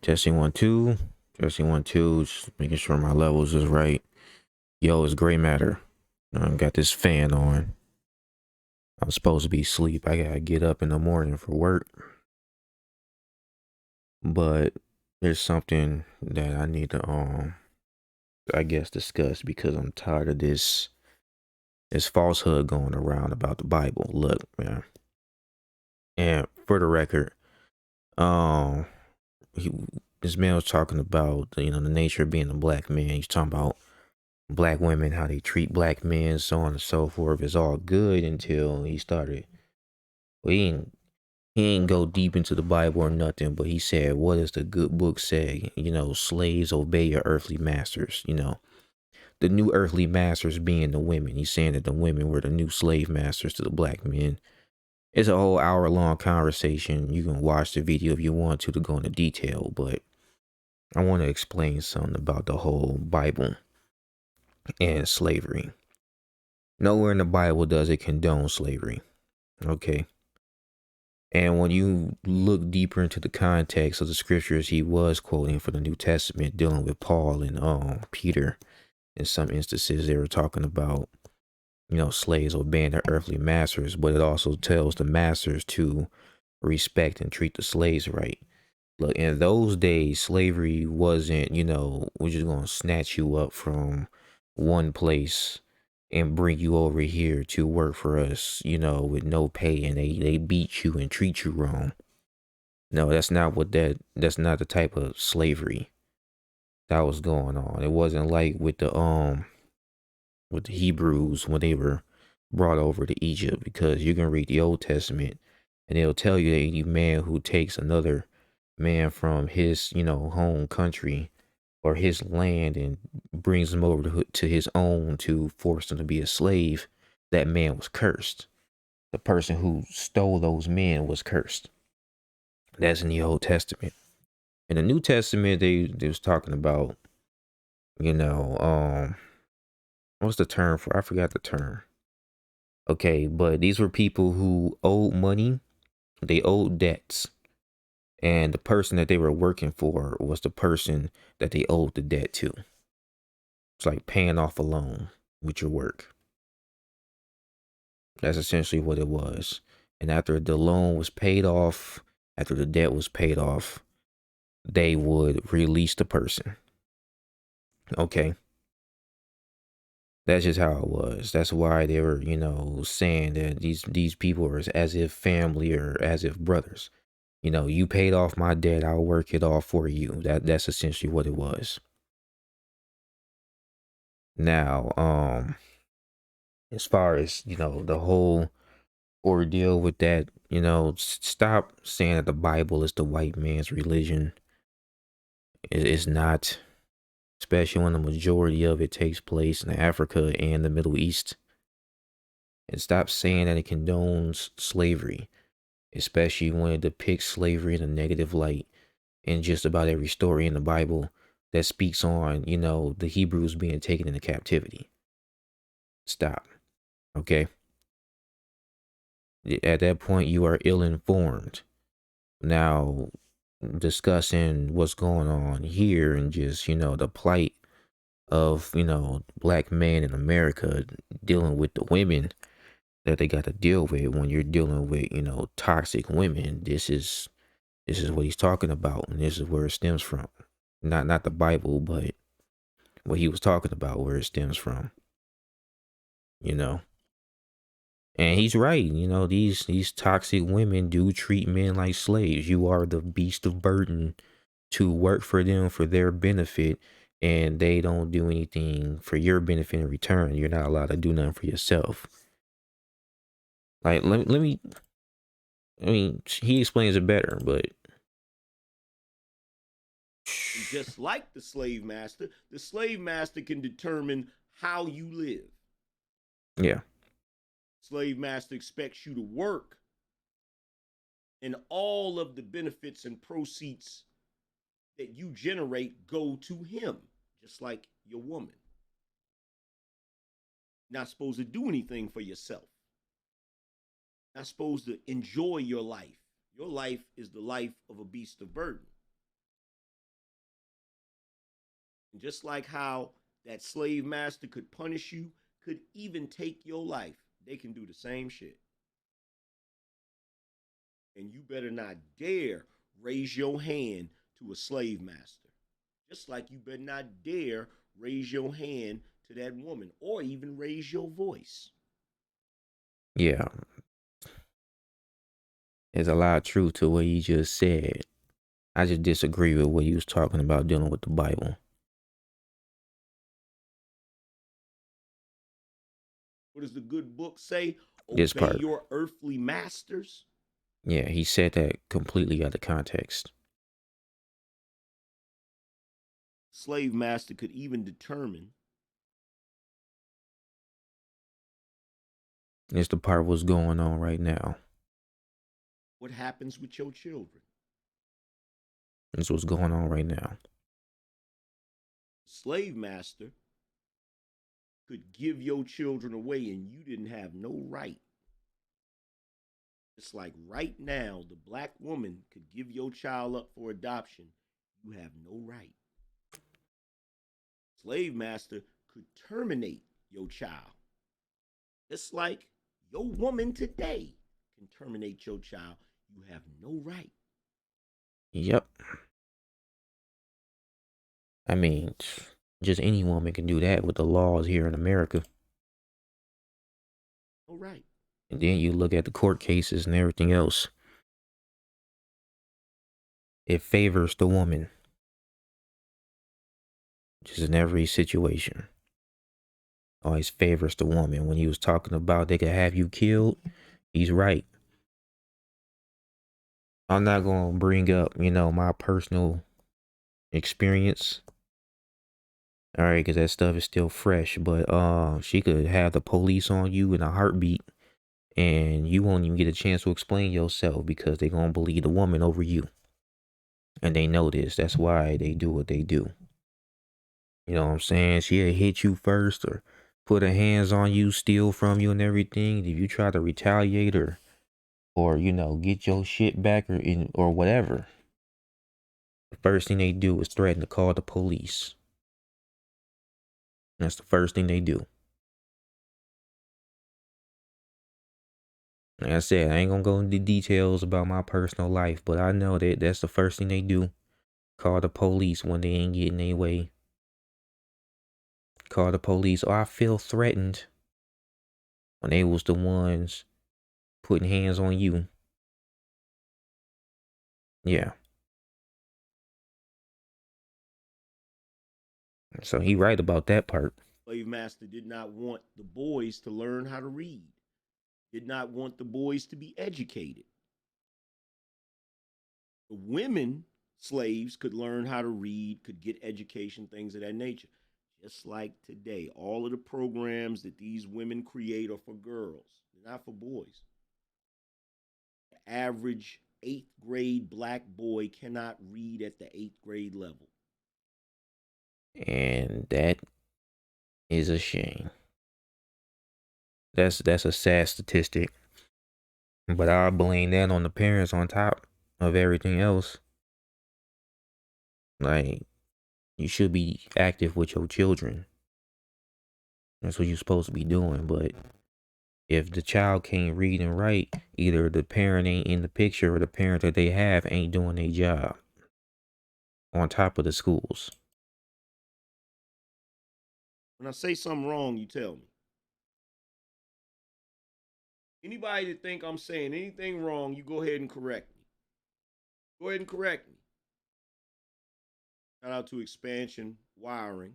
Testing 1 2. Testing 1 2. Just making sure my levels is right. Yo, it's gray matter. Got this fan on. I'm supposed to be asleep. I gotta get up in the morning for work. But there's something that I need to I guess discuss because I'm tired of this falsehood going around about the Bible. Look, man. And for the record, um he, this man was talking about the nature of being a black man. He's talking about black women, how they treat black men, so on and so forth. It's all good until he started. Well, he ain't go deep into the Bible or nothing, but he said, "What does the good book say? Slaves obey your earthly masters. The new earthly masters being the women." He's saying that the women were the new slave masters to the black men. It's a whole hour-long conversation. You can watch the video if you want to go into detail, but I want to explain something about the whole Bible and slavery. Nowhere in the Bible does it condone slavery. Okay. And when you look deeper into the context of the scriptures he was quoting from the New Testament, dealing with Paul and Peter, in some instances they were talking about, slaves obeying their earthly masters, but it also tells the masters to respect and treat the slaves right. Look, in those days, slavery wasn't, we're just gonna snatch you up from one place and bring you over here to work for us, with no pay, and they beat you and treat you wrong. No, that's not the type of slavery that was going on. It wasn't like with the Hebrews when they were brought over to Egypt, because you can read the Old Testament and it'll tell you that any man who takes another man from his, home country or his land and brings him over to his own to force him to be a slave, that man was cursed. The person who stole those men was cursed. That's in the Old Testament. In the New Testament, they was talking about, you know, um, what's the term for? I forgot the term. Okay, but these were people who owed money, they owed debts, and the person that they were working for was the person that they owed the debt to. It's like paying off a loan with your work. That's essentially what it was. And after the loan was paid off, after the debt was paid off, they would release the person. Okay. That's just how it was. That's why they were, saying that these people are as if family or as if brothers. You paid off my debt, I'll work it off for you. That's essentially what it was. Now, as far as, the whole ordeal with that, stop saying that the Bible is the white man's religion. It's not, especially when the majority of it takes place in Africa and the Middle East. And stop saying that it condones slavery, especially when it depicts slavery in a negative light in just about every story in the Bible that speaks on, the Hebrews being taken into captivity. Stop. Okay. At that point, you are ill informed. Now, discussing what's going on here and just, the plight of, black men in America dealing with the women that they got to deal with when you're dealing with, toxic women. This is what he's talking about, and this is where it stems from. Not the Bible, but what he was talking about, where it stems from. You know. And he's right. These toxic women do treat men like slaves. You are the beast of burden to work for them for their benefit, and they don't do anything for your benefit in return. You're not allowed to do nothing for yourself. Like let me I mean, he explains it better, but Just like the slave master can determine how you live. yeah. Slave master expects you to work, and all of the benefits and proceeds that you generate go to him, just like your woman. Not supposed to do anything for yourself. Not supposed to enjoy your life. Your life is the life of a beast of burden. And just like how that slave master could punish you, could even take your life, they can do the same shit. And you better not dare raise your hand to a slave master. Just like you better not dare raise your hand to that woman or even raise your voice. Yeah, there's a lot of truth to what you just said. I just disagree with what you was talking about dealing with the Bible. What does the good book say? This Obey part. your earthly masters. Yeah, he said that completely out of context. Slave master could even determine It's the part what's going on right now. what happens with your children. This what's going on right now. Slave master could give your children away and you didn't have no right. It's like right now, the black woman could give your child up for adoption. You have no right. Slave master could terminate your child. It's like your woman today can terminate your child. You have no right. Yep. I mean, just any woman can do that with the laws here in America. No right. And then you look at the court cases and everything else. It favors the woman, just in every situation. Always favors the woman. When he was talking about they could have you killed, he's right. I'm not gonna bring up, my personal experience. All right, because that stuff is still fresh. But she could have the police on you in a heartbeat, and you won't even get a chance to explain yourself because they're gonna believe the woman over you, and they know this. That's why they do what they do. You know what I'm saying? She'll hit you first, or put her hands on you, steal from you, and everything. If you try to retaliate or get your shit back or whatever, the first thing they do is threaten to call the police. That's the first thing they do. Like I said, I ain't gonna go into details about my personal life, but I know that that's the first thing they do. Call the police when they ain't getting their way. Call the police. Or I feel threatened when they was the ones putting hands on you. Yeah. So he right about that part. Slave master did not want the boys to learn how to read, did not want the boys to be educated. The women slaves could learn how to read, could get education, things of that nature. Just like today, all of the programs that these women create are for girls, they're not for boys. The average eighth grade black boy cannot read at the eighth grade level. And that is a shame. That's a sad statistic. But I blame that on the parents on top of everything else. Like, you should be active with your children. That's what you're supposed to be doing. But if the child can't read and write, either the parent ain't in the picture or the parent that they have ain't doing their job. On top of the schools. When I say something wrong, you tell me. Anybody that think I'm saying anything wrong, you go ahead and correct me. Go ahead and correct me. Shout out to Expansion Wiring.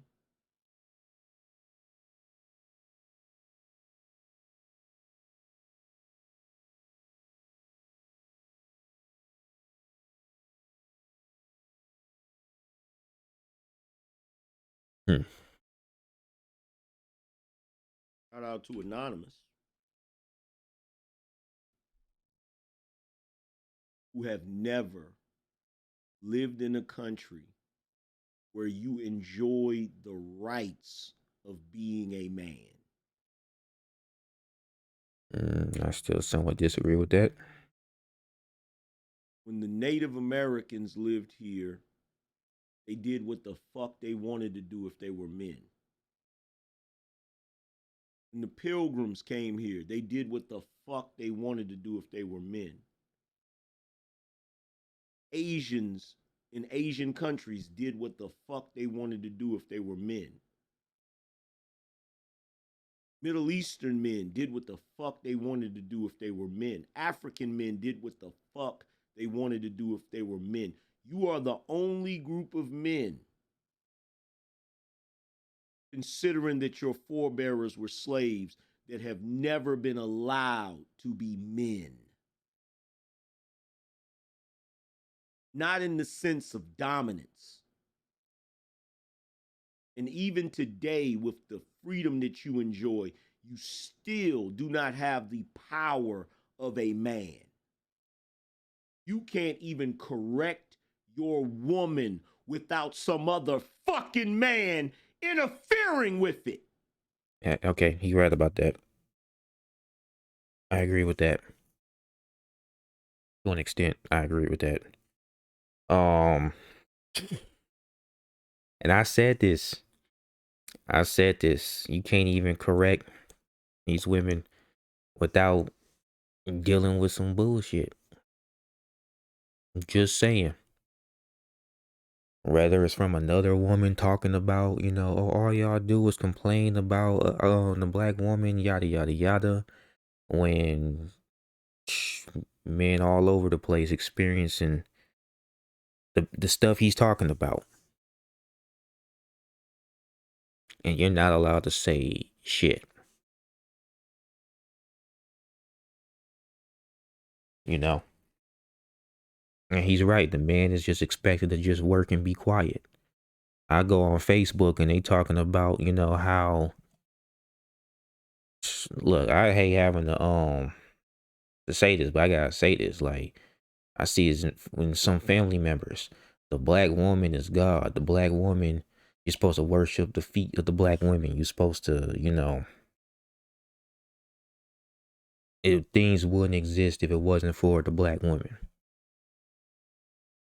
Hmm. Shout out to Anonymous, who have never lived in a country where you enjoy the rights of being a man. I still somewhat disagree with that. When the Native Americans lived here, They did what the fuck they wanted to do if they were men. When the pilgrims came here, they did what the fuck they wanted to do if they were men. Asians in Asian countries did what the fuck they wanted to do if they were men. Middle Eastern men did what the fuck they wanted to do if they were men. African men did what the fuck they wanted to do if they were men. You are the only group of men, considering that your forebears were slaves, that have never been allowed to be men. Not in the sense of dominance. And even today, with the freedom that you enjoy, you still do not have the power of a man. You can't even correct your woman without some other fucking man interfering with it. Yeah, okay, he right about that. I agree with that. To an extent, I agree with that. Um, and I said this. You can't even correct these women without dealing with some bullshit. Just saying. Whether it's from another woman talking about, oh, all y'all do is complain about the black woman, yada yada yada, when men all over the place experiencing the stuff he's talking about, and you're not allowed to say shit. You know, and he's right. The man is just expected to just work and be quiet. I go on Facebook and they talking about, how look, I hate having to say this, but I gotta say this. Like, I see it in some family members. The black woman is God. The black woman, you're supposed to worship the feet of the black women. You're supposed to, if things wouldn't exist if it wasn't for the black woman.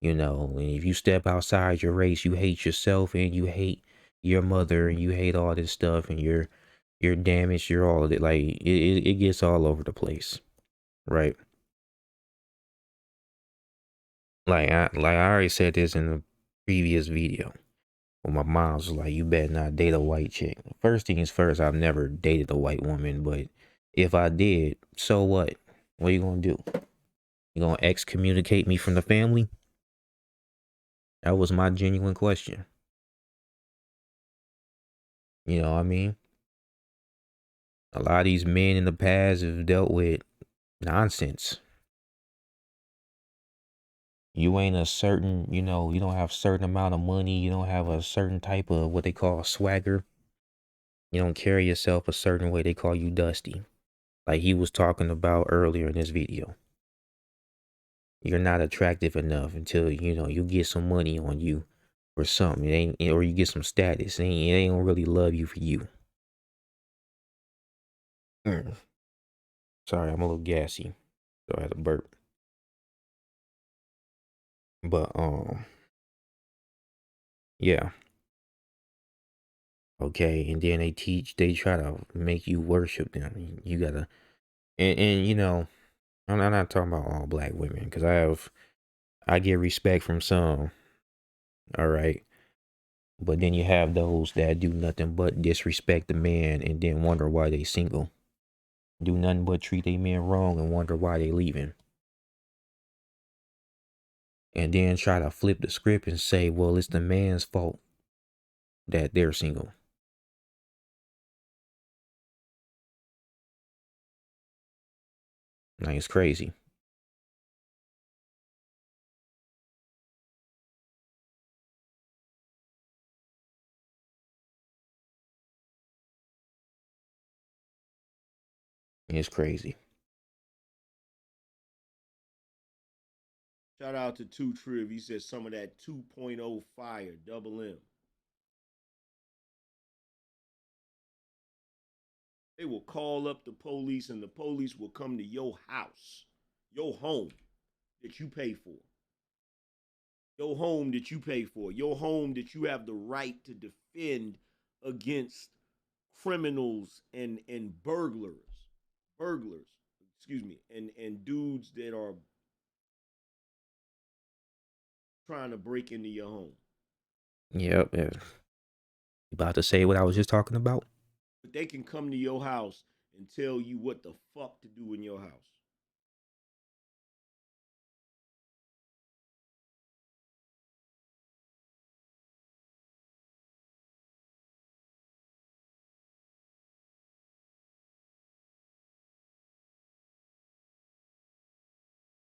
And if you step outside your race, you hate yourself and you hate your mother and you hate all this stuff and you're damaged. You're all of it. Like it gets all over the place, right? Like I already said this in the previous video. Well, my mom was like, "You better not date a white chick." First things first, I've never dated a white woman, but if I did, so what? What are you gonna do? You gonna excommunicate me from the family? That was my genuine question. You know what I mean? A lot of these men in the past have dealt with nonsense. You ain't a certain, you don't have certain amount of money. You don't have a certain type of what they call swagger. You don't carry yourself a certain way. They call you dusty. Like he was talking about earlier in this video. You're not attractive enough until, you get some money on you or something. It ain't, or you get some status. It ain't gonna really love you for you. Mm. Sorry, I'm a little gassy. So I had to burp. But, yeah. Okay, and then they try to make you worship them. You gotta, and I'm not talking about all black women, because I get respect from some, all right, but then you have those that do nothing but disrespect the man and then wonder why they single, do nothing but treat a man wrong and wonder why they leaving, and then try to flip the script and say, well, it's the man's fault that they're single. Like, it's crazy. It's crazy. Shout out to Two Triv. He said some of that 2.0 fire, double M. They will call up the police and the police will come to your house, your home that you pay for. Your home that you pay for, your home that you have the right to defend against criminals and burglars, excuse me, and dudes that are trying to break into your home. Yep. You about to say what I was just talking about? But they can come to your house and tell you what the fuck to do in your house.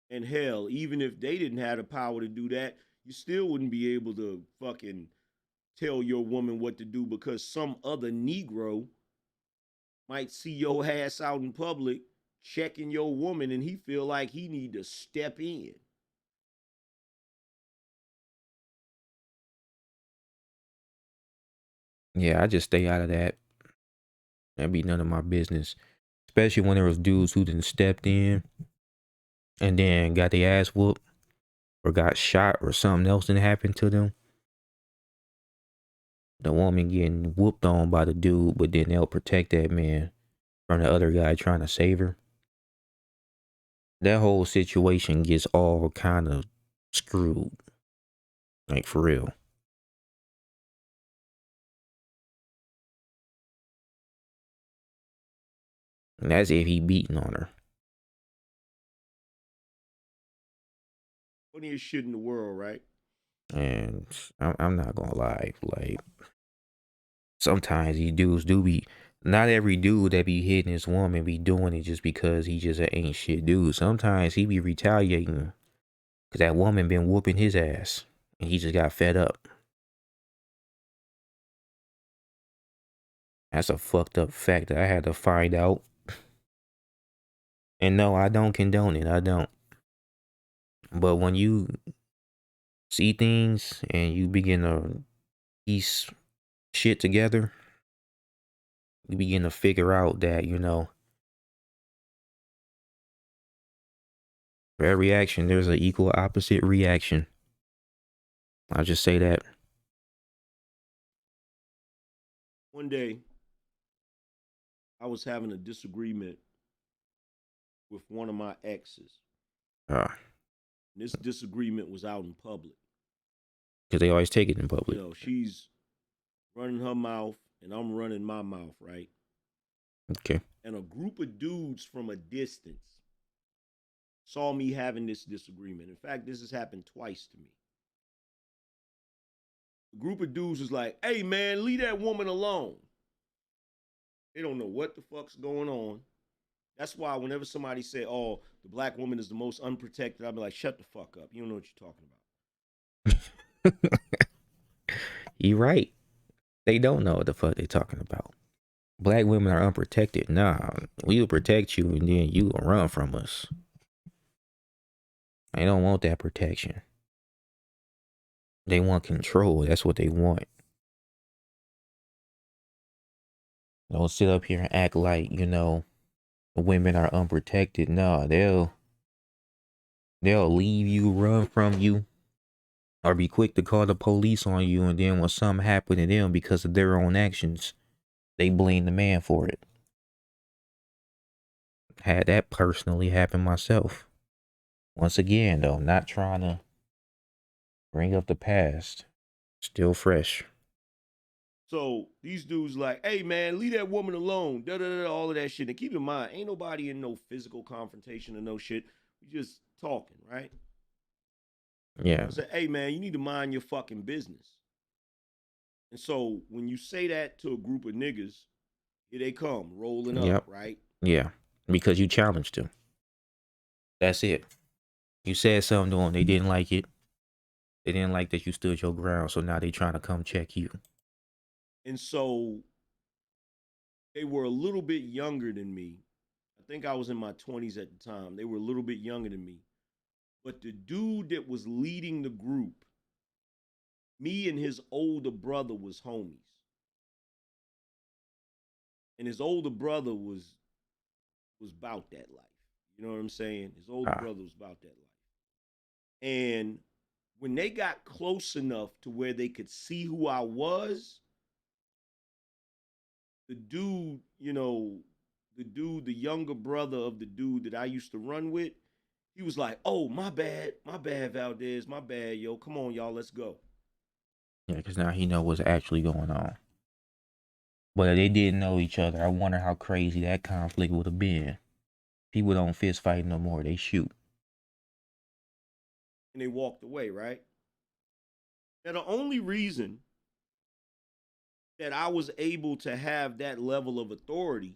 And hell, even if they didn't have the power to do that, you still wouldn't be able to fucking tell your woman what to do because some other Negro might see your ass out in public checking your woman and he feel like he need to step in. Yeah, I just stay out of that. That'd be none of my business. Especially when there was dudes who didn't stepped in and then got their ass whooped or got shot or something else didn't happen to them. The woman getting whooped on by the dude, but then they'll protect that man from the other guy trying to save her. That whole situation gets all kind of screwed. Like for real. And that's if he beating on her. Funniest shit in the world, right? And I'm not gonna lie, like sometimes these dudes do be. Not every dude that be hitting his woman be doing it just because he just a ain't shit dude. Sometimes he be retaliating because that woman been whooping his ass and he just got fed up. That's a fucked up fact that I had to find out. And no, I don't condone it. I don't. But when you see things and you begin to piece shit together, you begin to figure out that, for every action, there's an equal opposite reaction. I'll just say that. One day, I was having a disagreement with one of my exes. Uh, And this disagreement was out in public. because they always take it in You public. know, she's running her mouth and I'm running my mouth, right? Okay. And a group of dudes from a distance saw me having this disagreement. In fact, this has happened twice to me. A group of dudes was like, hey man, leave that woman alone. They don't know what the fuck's going on. That's why whenever somebody say, oh, the black woman is the most unprotected, I'll be like, shut the fuck up. You don't know what you're talking about. You right. They don't know what the fuck they talking about. Black women are unprotected. Nah, we will protect you and then you will run from us. They don't want that protection. They want control. That's what they want. Don't sit up here and act like, women are unprotected. No, they'll leave you, run from you, or be quick to call the police on you, and then when something happen to them because of their own actions, they blame the man for it. Had that personally happen myself. Once again, though, not trying to bring up the past. Still fresh. So these dudes like, hey man, leave that woman alone. Da da da, all of that shit. And keep in mind, ain't nobody in no physical confrontation or no shit. We just talking, right? Yeah. I said, hey man, you need to mind your fucking business. And so when you say that to a group of niggas, here they come rolling up, Yep. right? Yeah. Because you challenged them. That's it. You said something to them. They didn't like it. They didn't like that you stood your ground. So now they trying to come check you. And so they were a little bit younger than me. I think I was in my 20s at the time. They were a little bit younger than me. But the dude that was leading the group, me and his older brother was homies. And his older brother was about that life. You know what I'm saying? His older Ah. brother was about that life. And When they got close enough to where they could see who I was, the dude, the younger brother of the dude that I used to run with, he was like, "Oh, my bad, Valdez, my bad, yo. Come on, y'all, let's go." Yeah, because now he know what's actually going on. But if they didn't know each other, I wonder how crazy that conflict would have been. People don't fist fight no more. They shoot. And they walked away, right? Now, the only reason that I was able to have that level of authority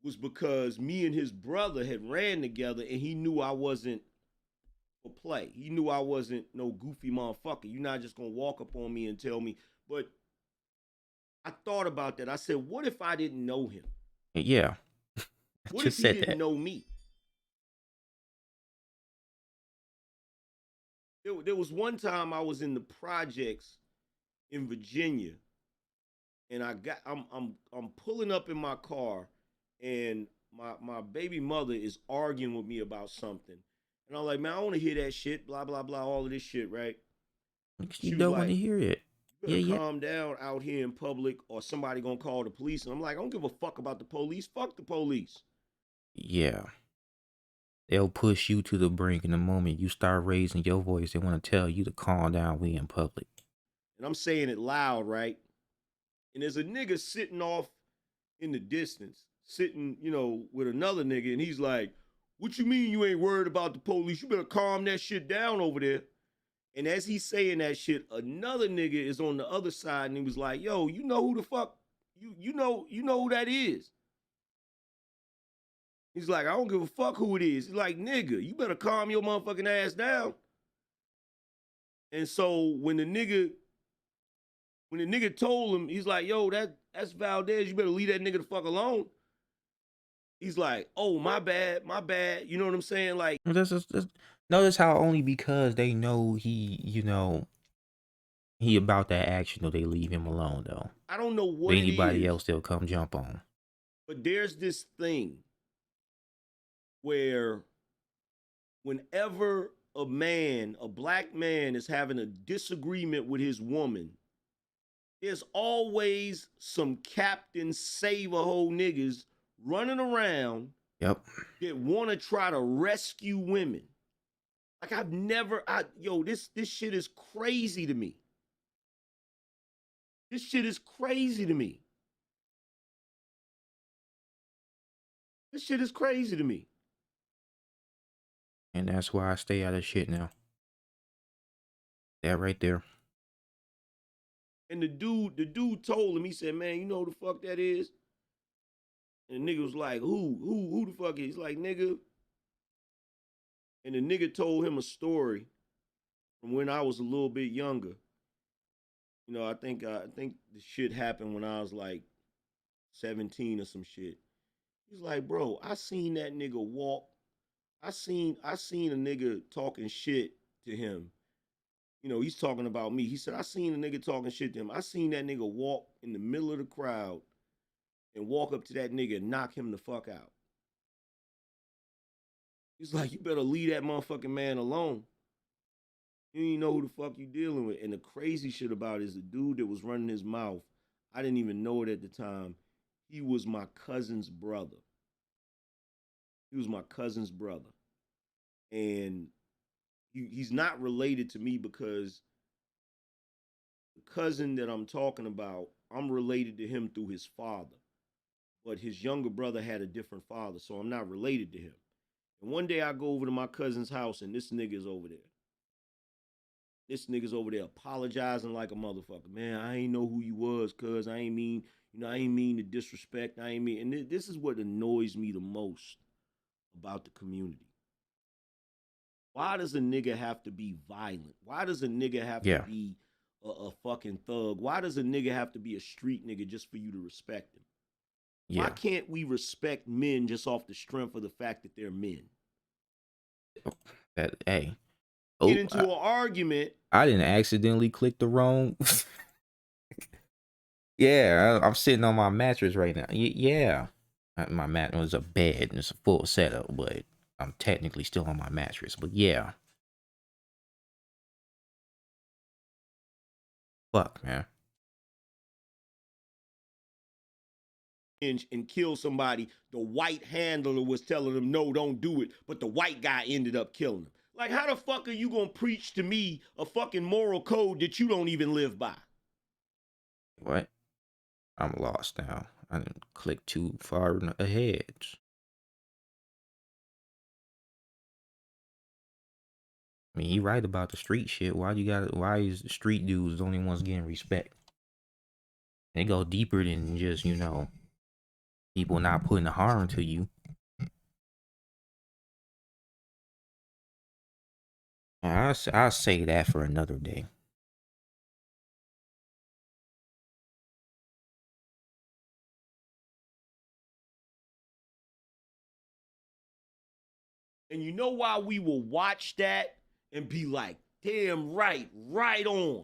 was because me and his brother had ran together and he knew I wasn't for play. He knew I wasn't no goofy motherfucker. You're not just gonna walk up on me and tell me. But I thought about that. I said, what if I didn't know him? Yeah, I What if just he said didn't that. know me? There was one time I was in the projects in Virginia, and I'm pulling up in my car, and my baby mother is arguing with me about something, and I'm like, man, I want to hear that shit, blah blah blah, all of this shit, right? You She was don't want to like, hear it. you Yeah, better yeah. calm down out here in public, or somebody gonna call the police. And I'm like, I don't give a fuck about the police. Fuck the police. Yeah. They'll push you to the brink in the moment you start raising your voice. They want to tell you to calm down. We in public. And I'm saying it loud, right? And there's a nigga sitting off in the distance, sitting, with another nigga, and he's like, "What you mean you ain't worried about the police? You better calm that shit down over there." And as he's saying that shit, another nigga is on the other side, and he was like, "Yo, you know who the fuck you know who that is?" He's like, "I don't give a fuck who it is." He's like, "Nigga, you better calm your motherfucking ass down." And so when the nigga told him, he's like, "Yo, that's Valdez. You better leave that nigga the fuck alone." He's like, "Oh, my bad, my bad." You know what I'm saying? Like, Notice how only because they know he about that action, though they leave him alone though. I don't know But what it anybody is, else, they'll come jump on. but there's this thing where whenever a black man is having a disagreement with his woman, there's always some Captain Save a Hole niggas running around Yep. that want to try to rescue women. Like I've never, this shit is crazy to me. This shit is crazy to me. This shit is crazy to me. And that's why I stay out of shit now. That right there. And the dude told him, he said, "Man, you know who the fuck that is?" And the nigga was like, who the fuck is? He's like, "Nigga." And the nigga told him a story from when I was a little bit younger. I think the shit happened when I was like 17 or some shit. He's like, "Bro, I seen that nigga walk. I seen a nigga talking shit to him. He's talking about me." He said, "I seen a nigga talking shit to him. I seen that nigga walk in the middle of the crowd and walk up to that nigga and knock him the fuck out." He's like, "You better leave that motherfucking man alone. You ain't know who the fuck you dealing with." And the crazy shit about it is the dude that was running his mouth, I didn't even know it at the time. He was my cousin's brother. He was my cousin's brother. And he's not related to me because the cousin that I'm talking about, I'm related to him through his father. But his younger brother had a different father, so I'm not related to him. And one day I go over to my cousin's house and this nigga's over there. This nigga's over there apologizing like a motherfucker. "Man, I ain't know who you was, cuz I ain't mean to disrespect. I ain't mean." And this is what annoys me the most about the community. Why does a nigga have to be violent? Why does a nigga have to Yeah. be a fucking thug? Why does a nigga have to be a street nigga just for you to respect him? Why Yeah. can't we respect men just off the strength of the fact that they're men? That hey. Get Oh, into an argument. I didn't accidentally click the wrong. Yeah, I'm sitting on my mattress right now. Yeah. My mat was a bed and it's a full setup, but I'm technically still on my mattress. But yeah. fuck, man? And kill somebody, the white handler was telling them, no, don't do it. But the white guy ended up killing him. Like, how the fuck are you going to preach to me a fucking moral code that you don't even live by? What? I'm lost now. I didn't click too far ahead. I mean, he right about the street shit. Why is the street dudes the only ones getting respect? They go deeper than just, people not putting harm to you. I'll say that for another day. And you know why we will watch that and be like, damn right, right on?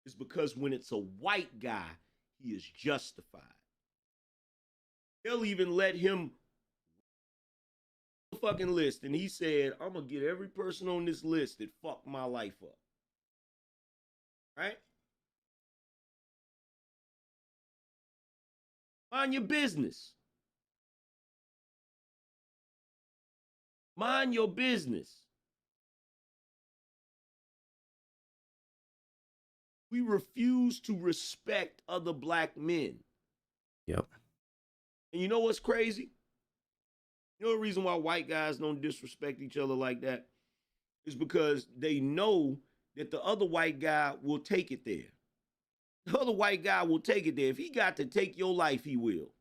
It's because when it's a white guy, he is justified. They'll even let him fucking list, and he said, I'm gonna get every person on this list that fucked my life up. Right? Mind your business. Mind your business. We refuse to respect other black men. Yep. And you know what's crazy? You know the reason why white guys don't disrespect each other like that is because they know that the other white guy will take it there. The other white guy will take it there. If he got to take your life, he will.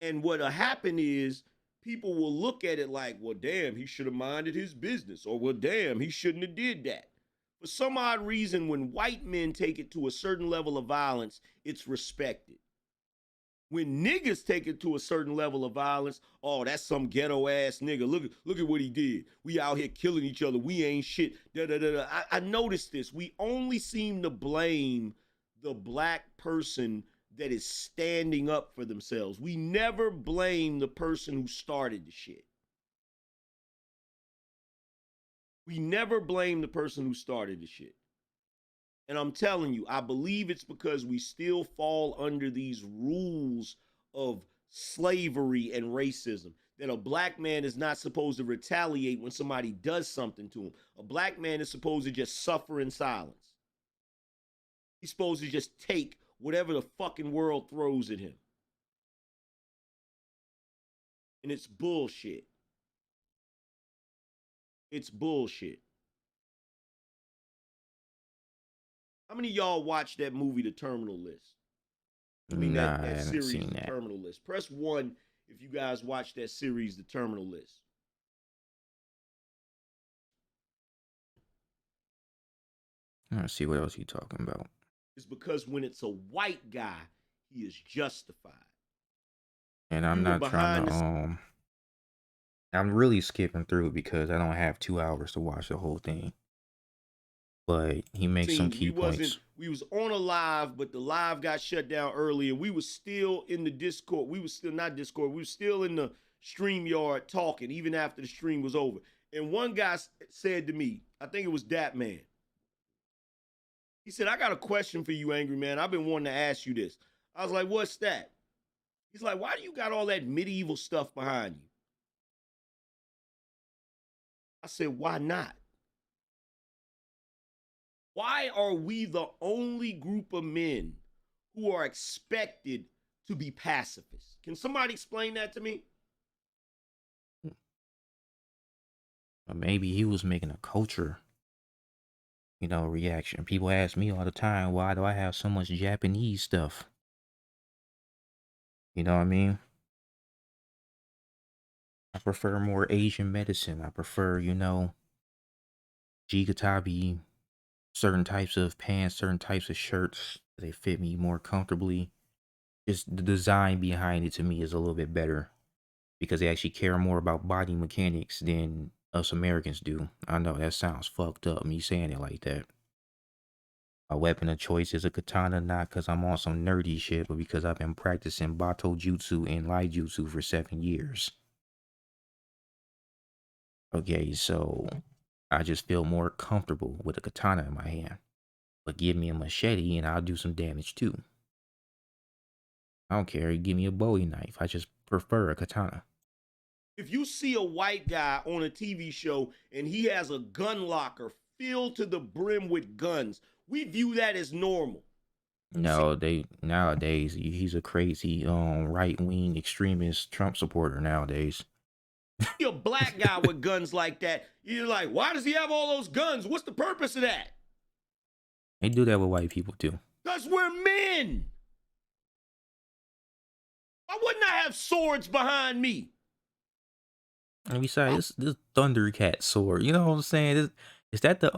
And what'll happen is people will look at it like, well, damn, he should have minded his business, or well, damn, he shouldn't have did that. For some odd reason, when white men take it to a certain level of violence, it's respected. When niggas take it to a certain level of violence, oh, that's some ghetto ass nigga. Look at what he did. We out here killing each other. We ain't shit. Da, da, da, da. I noticed this. We only seem to blame the black person that is standing up for themselves. We never blame the person who started the shit. We never blame the person who started the shit. And I'm telling you, I believe it's because we still fall under these rules of slavery and racism. That a black man is not supposed to retaliate when somebody does something to him. A black man is supposed to just suffer in silence. He's supposed to just take whatever the fucking world throws at him. And it's bullshit. It's bullshit. How many of y'all watched that movie, The Terminal List? I mean, Nah, I that haven't series, seen The that. Terminal List. Press 1 if you guys watched that series, The Terminal List. Let's see what else you talking about. It's because when it's a white guy, he is justified. And We I'm were not trying behind to the I'm really skipping through because I don't have 2 hours to watch the whole thing. But he makes some scenes. key points. We was on a live, but the live got shut down early, and we was still in the Discord. We was still not Discord. We was still in the StreamYard talking, even after the stream was over. And one guy said to me, I think it was Dat Man. He said, I got a question for you, Angryman. I've been wanting to ask you this. I was like, what's that? He's like, why do you got all that medieval stuff behind you? I said, why not? Why are we the only group of men who are expected to be pacifists? Can somebody explain that to me? Or maybe he was making a culture, reaction. People ask me all the time, why do I have so much Japanese stuff? You know what I mean? I prefer more Asian medicine. I prefer, Jigatabi, certain types of pants, certain types of shirts. They fit me more comfortably. Just the design behind it to me is a little bit better because they actually care more about body mechanics than us Americans do. I know that sounds fucked up, me saying it like that. My weapon of choice is a katana, not because I'm on some nerdy shit, but because I've been practicing Bato Jutsu and Lai Jutsu for 7 years. Okay, so I just feel more comfortable with a katana in my hand. But give me a machete and I'll do some damage too. I don't care. Give me a Bowie knife. I just prefer a katana. If you see a white guy on a TV show and he has a gun locker filled to the brim with guns, we view that as normal. You see No, they nowadays he's a crazy right wing extremist Trump supporter nowadays. a black guy with guns like that, you're like, why does he have all those guns? What's the purpose of that? They do that with white people too. Because we're men. Why wouldn't I have swords behind me? And besides, this Thundercat sword, you know what I'm saying? Is that the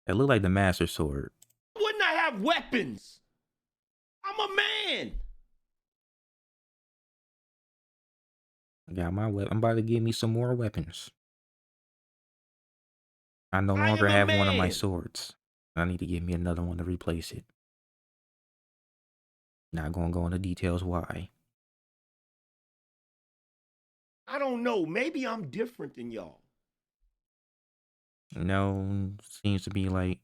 that look like the Master Sword? Why wouldn't I have weapons? I'm a man. I got my weapon. I'm about to give me some more weapons. I no I longer am a have one of my man. swords. I need to give me another one to replace it. Not gonna go into details why. I don't know. Maybe I'm different than y'all. No, seems to be like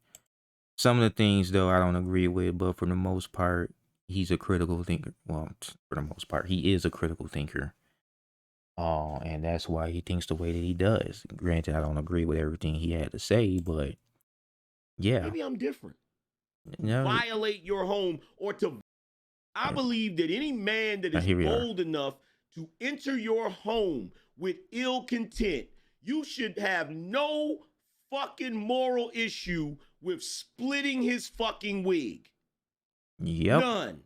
some of the things though I don't agree with, but for the most part, he's a critical thinker. Well, for the most part, he is a critical thinker. And that's why he thinks the way that he does. Granted, I don't agree with everything he had to say, but yeah, Maybe I'm different. To no, violate your home or to. I believe that any man that is here we are. bold enough to enter your home with ill content, you should have no fucking moral issue with splitting his fucking wig. Yep, None.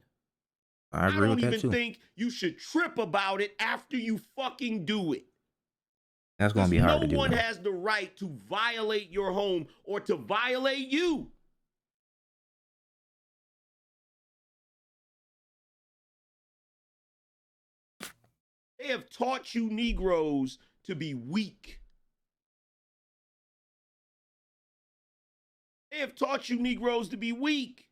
I I agree with don't that even too. think you should trip about it after you fucking do it. That's gonna Because be no hard to do one though. has the right to violate your home or to violate you. They have taught you Negroes to be weak. They have taught you Negroes to be weak.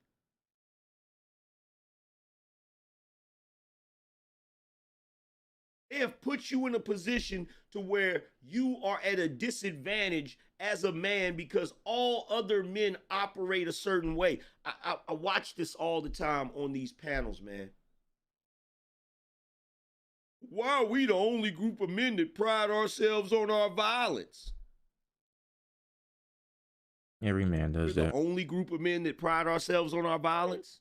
They have put you in a position to where you are at a disadvantage as a man because all other men operate a certain way. I watch this all the time on these panels, man. Why are we the only group of men that pride ourselves on our violence? Every man We're does the that. only group of men that pride ourselves on our violence.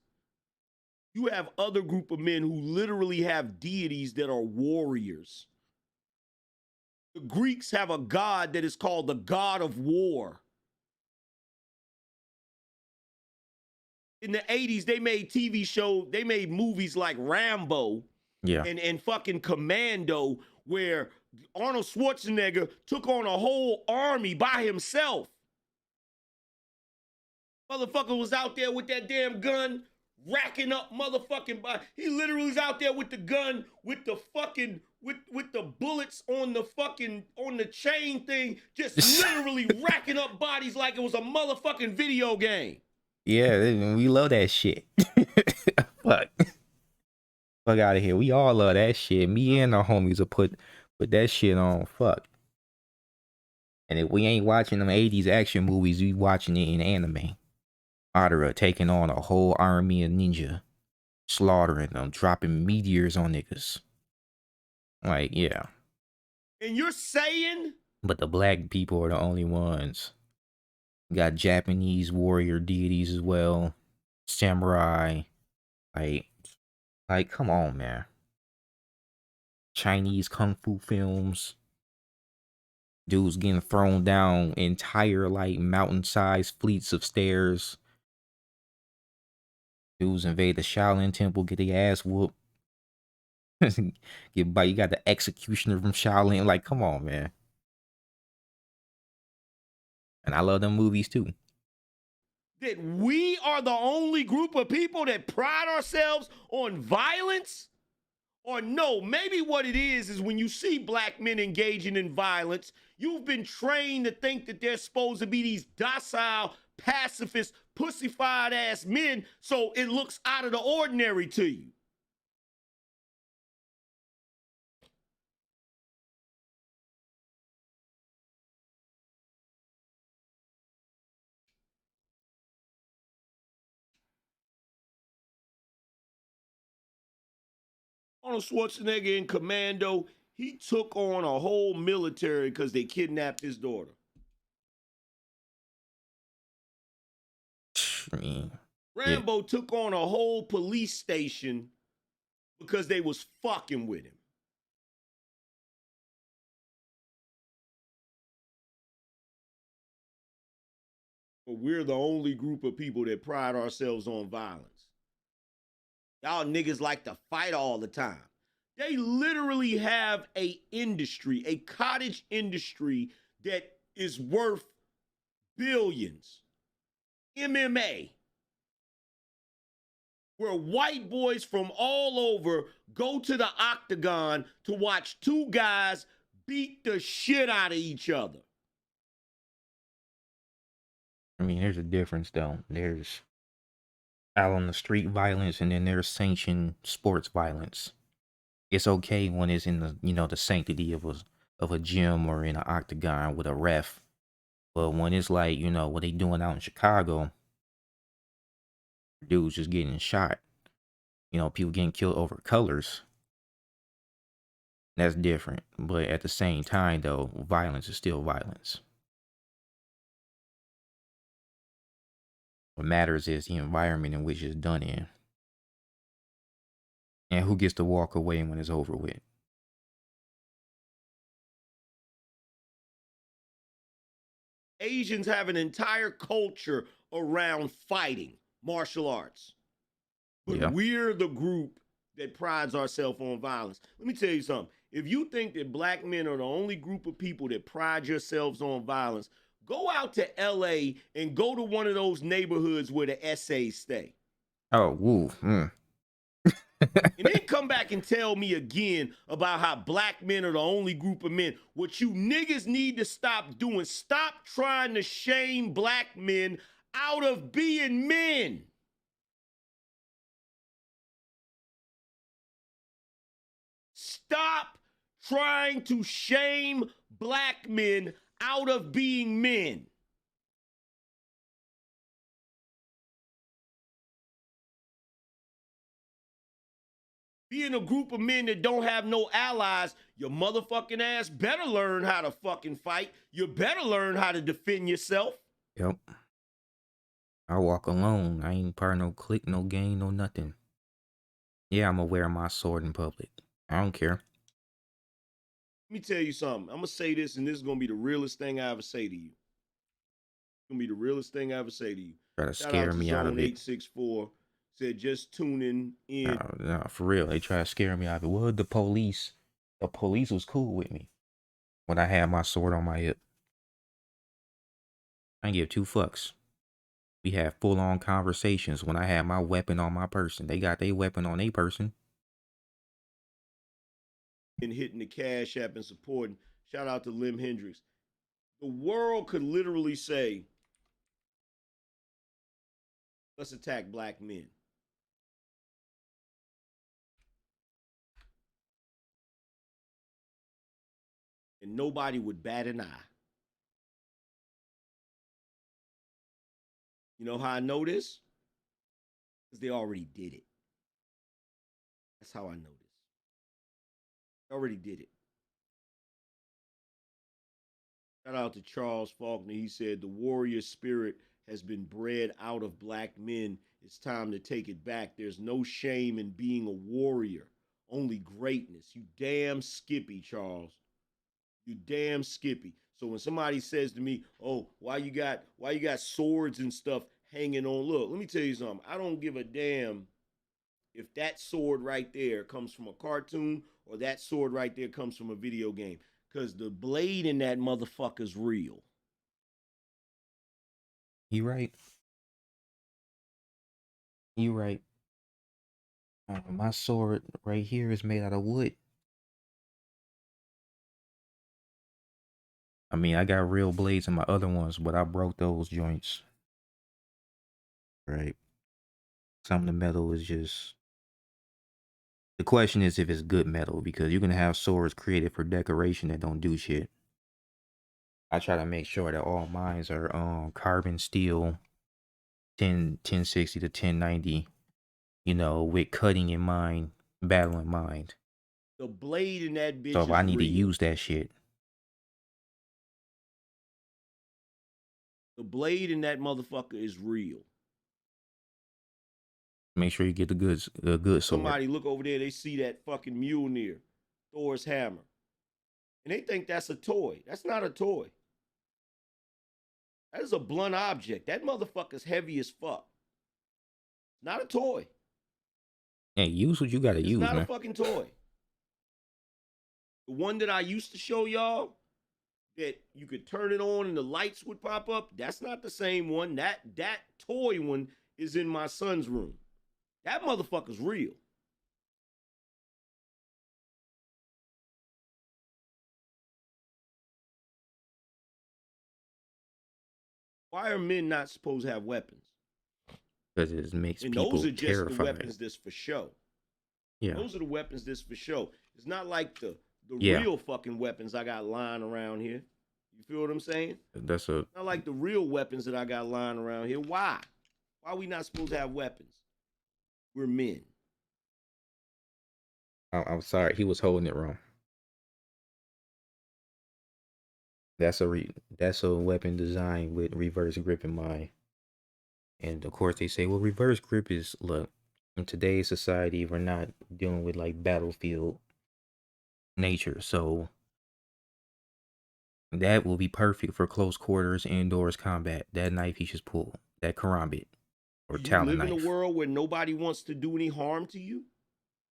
You have other group of men who literally have deities that are warriors. The Greeks have a god that is called the god of war. In the 80s, they made TV show, they made movies like Rambo Yeah. and fucking Commando, where Arnold Schwarzenegger took on a whole army by himself. Motherfucker was out there with that damn gun, racking up motherfucking body. He literally was out there with the gun, with the fucking with the bullets on the fucking on the chain thing, just literally racking up bodies like it was a motherfucking video game. Yeah, we love that shit. Fuck. Fuck out of here. We all love that shit. Me and our homies will put that shit on. Fuck. And if we ain't watching them 80s action movies, we watching it in anime. Madara taking on a whole army of ninja, slaughtering them, dropping meteors on niggas. Like, yeah. And you're saying But the black people are the only ones. Got Japanese warrior deities as well. Samurai. Like, come on, man. Chinese kung fu films. Dudes getting thrown down entire like mountain-sized fleets of stairs. Dudes invade the Shaolin Temple, get their ass whooped. Get by, you got the executioner from Shaolin. Like, come on, man. And I love them movies too. that we are the only group of people that pride ourselves on violence? Or no, maybe what it is when you see black men engaging in violence, you've been trained to think that they're supposed to be these docile, pacifist, pussified ass men, so it looks out of the ordinary to you. Arnold Schwarzenegger in Commando, he took on a whole military because they kidnapped his daughter. I mean, yeah. Rambo took on a whole police station because they was fucking with him. But we're the only group of people that pride ourselves on violence. Y'all niggas like to fight all the time. They literally have a industry, a cottage industry that is worth billions. MMA, where white boys from all over go to the octagon to watch two guys beat the shit out of each other. I mean, there's a difference though. There's out on the street violence, and then there's sanctioned sports violence. It's okay when it's in the the sanctity of a gym or in an octagon with a ref, but when it's like what they doing out in Chicago, dudes just getting shot, people getting killed over colors. That's different, but at the same time, though, violence is still violence. What matters is the environment in which it's done in, and who gets to walk away when it's over with. Asians have an entire culture around fighting, martial arts. But Yeah. we're the group that prides ourselves on violence. Let me tell you something. If you think that black men are the only group of people that pride yourselves on violence, go out to LA and go to one of those neighborhoods where the essays stay. Oh, woo. And then come back and tell me again about how black men are the only group of men. What you niggas need to stop doing, stop trying to shame black men out of being men. Stop trying to shame black men out of being men. Being a group of men that don't have no allies, your motherfucking ass better learn how to fucking fight. You better learn how to defend yourself. Yep. I walk alone. I ain't part of no clique, no gang, no nothing. Yeah, I'm gonna wear my sword in public. I don't care. Let me tell you something. I'm gonna say this, and this is gonna be the realest thing I ever say to you. It's gonna be the realest thing I ever say to you. Try to Shout out scare to me out Zone of it. 864. Said just tuning in. No, no, for real. They try to scare me out of it. Well, the police was cool with me when I had my sword on my hip. I didn't give two fucks. We had full on conversations when I had my weapon on my person. They got their weapon on their person. And hitting the Cash App and supporting. Shout out to Lim Hendricks. The world could literally say, let's attack black men. And nobody would bat an eye. You know how I know this? Because they already did it. That's how I know this. They already did it. Shout out to Charles Faulkner. He said, the warrior spirit has been bred out of black men. It's time to take it back. There's no shame in being a warrior, only greatness. You damn skippy, Charles. You damn skippy. So when somebody says to me, "Oh, why you got swords and stuff hanging on?" Look, let me tell you something. I don't give a damn if that sword right there comes from a cartoon or that sword right there comes from a video game, because the blade in that motherfucker's real. You right. You right. My sword right here is made out of wood. I mean, I got real blades in my other ones, but I broke those joints. Right. Some of the metal is just. The question is if it's good metal, because you're gonna have swords created for decoration that don't do shit. I try to make sure that all mines are carbon steel 1060 to 1090, with cutting in mind, battle in mind. The blade in that So bitch if I is need to real. use that shit, The blade in that motherfucker is real. make sure you get the good sword. Somebody look over there, they see that fucking Mjolnir, Thor's hammer, and they think that's a toy. That's not a toy. That is a blunt object. That motherfucker's heavy as fuck. Not a toy. Hey, use what you gotta It's use, not a man. fucking toy. The one that I used to show y'all that you could turn it on and the lights would pop up, that's not the same one. That toy one is in my son's room. That motherfucker's real. Why are men not supposed to have weapons? Because it makes And those people are just the terrified. weapons that's for show. Yeah, Those are the weapons that's for show. It's not like the yeah. real fucking weapons I got lying around here. You feel what I'm saying? That's a. Not like the real weapons that I got lying around here. Why? Why are we not supposed to have weapons? We're men. I'm sorry, he was holding it wrong. That's a weapon designed with reverse grip in mind. And of course, they say, well, reverse grip is look. In today's society, we're not dealing with like battlefield nature, so that will be perfect for close quarters, indoors combat. That knife he just pulled, that karambit or Do you talon live in a knife. world where nobody wants to do any harm to you?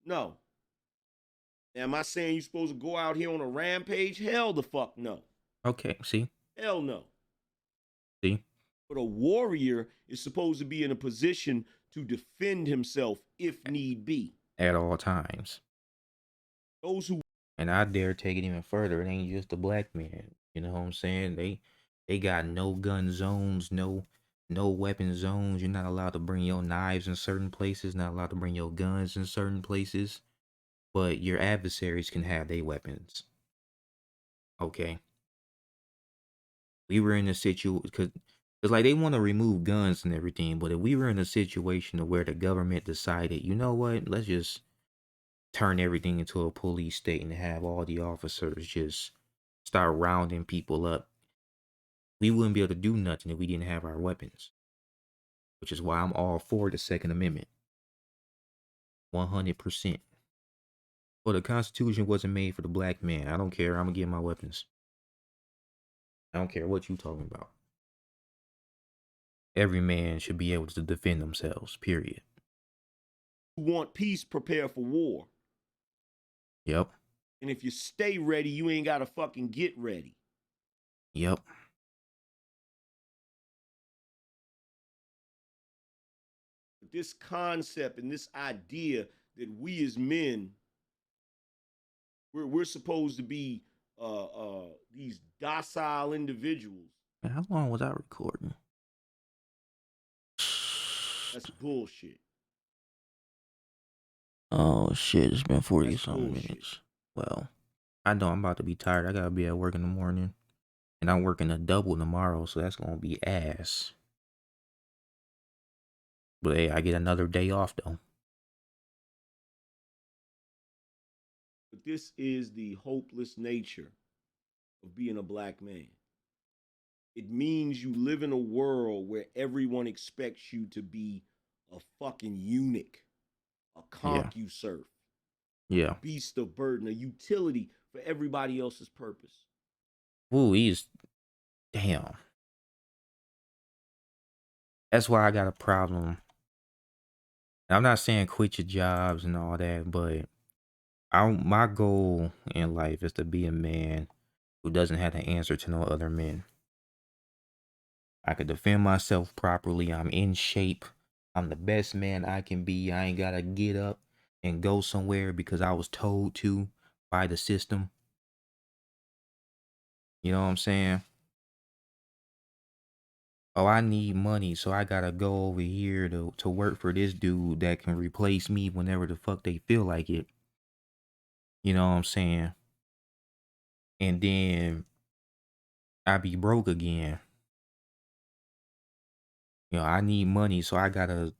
No. Am I saying you're supposed to go out here on a rampage? Hell the fuck no. Okay, see, Hell no. see, But a warrior is supposed to be in a position to defend himself if need be. at all times. Those who And I dare take it even further. It ain't just the black men. You know what I'm saying? They got no gun zones, no weapon zones. You're not allowed to bring your knives in certain places, not allowed to bring your guns in certain places. But your adversaries can have their weapons. Okay. We were in a situation because it's like they want to remove guns and everything, but if we were in a situation where the government decided, you know what, let's just turn everything into a police state and have all the officers just start rounding people up, we wouldn't be able to do nothing if we didn't have our weapons. Which is why I'm all for the Second Amendment. 100%. Well, the Constitution wasn't made for the black man. I don't care. I'm gonna get my weapons. I don't care what you talking about. Every man should be able to defend themselves. Period. want peace prepare for war. Yep. And if you stay ready, you ain't got to fucking get ready. Yep. This concept and this idea that we as men, we're supposed to be these docile individuals. Man, how long was I recording? That's bullshit. Oh shit, it's been 40 That's something bullshit. minutes. Well, I know I'm about to be tired. I gotta be at work in the morning. And I'm working a double tomorrow, so that's gonna be ass. But hey, I get another day off though. But this is the hopeless nature of being a black man. It means you live in a world where everyone expects you to be a fucking eunuch, a Yeah. concuserf, a Yeah. beast of burden, a utility for everybody else's purpose. Ooh, he's damn. That's why I got a problem. I'm not saying quit your jobs and all that, but my goal in life is to be a man who doesn't have to answer to no other men. I could defend myself properly. I'm in shape. I'm the best man I can be. I ain't gotta get up and go somewhere because I was told to by the system. You know what I'm saying? Oh, I need money, so I gotta go over here to work for this dude that can replace me whenever the fuck they feel like it. You know what I'm saying? And then I be broke again. You know, I need money, so I gotta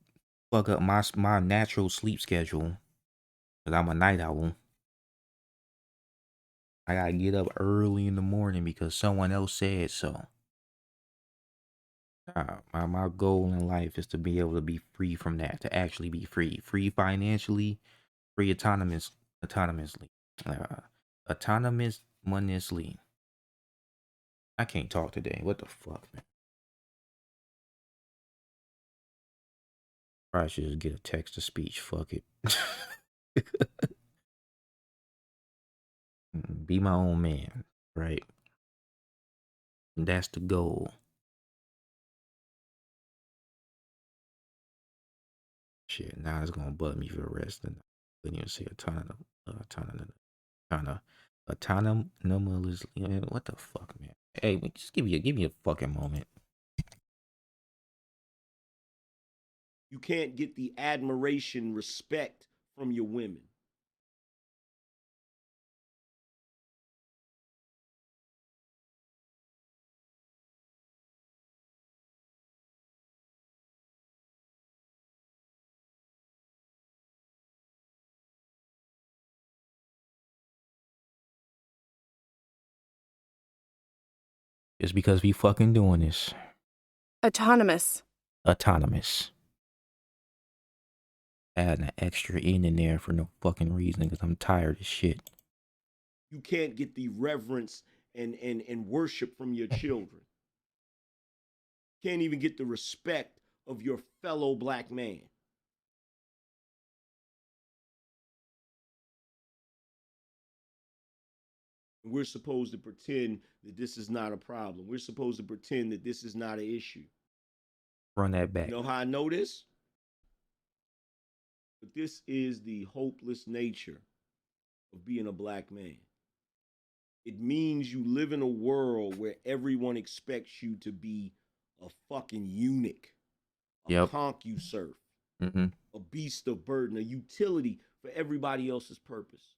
fuck up my natural sleep schedule. Cause I'm a night owl. I gotta get up early in the morning because someone else said so. My goal in life is to be able to be free from that, to actually be free financially, free autonomously, uh, autonomously. I can't talk today. What the fuck, man? Probably should just get a text to speech. Fuck it. Be my own man, right? That's the goal. Shit, now it's gonna bug me for the rest of the night. Couldn't even say autonomously. What the fuck, man? Hey, just give me a fucking moment. You can't get the admiration, respect from your women. It's because we fucking doing this. Autonomous. Autonomous. Adding an extra in there for no fucking reason because I'm tired of shit. You can't get the reverence and worship from your children. Can't even get the respect of your fellow black man. And we're supposed to pretend that this is not a problem. We're supposed to pretend that this is not an issue. Run that back. You know how I know this? But this is the hopeless nature of being a black man. It means you live in a world where everyone expects you to be a fucking eunuch, a Yep. concuserve, Mm-hmm. a beast of burden, a utility for everybody else's purpose.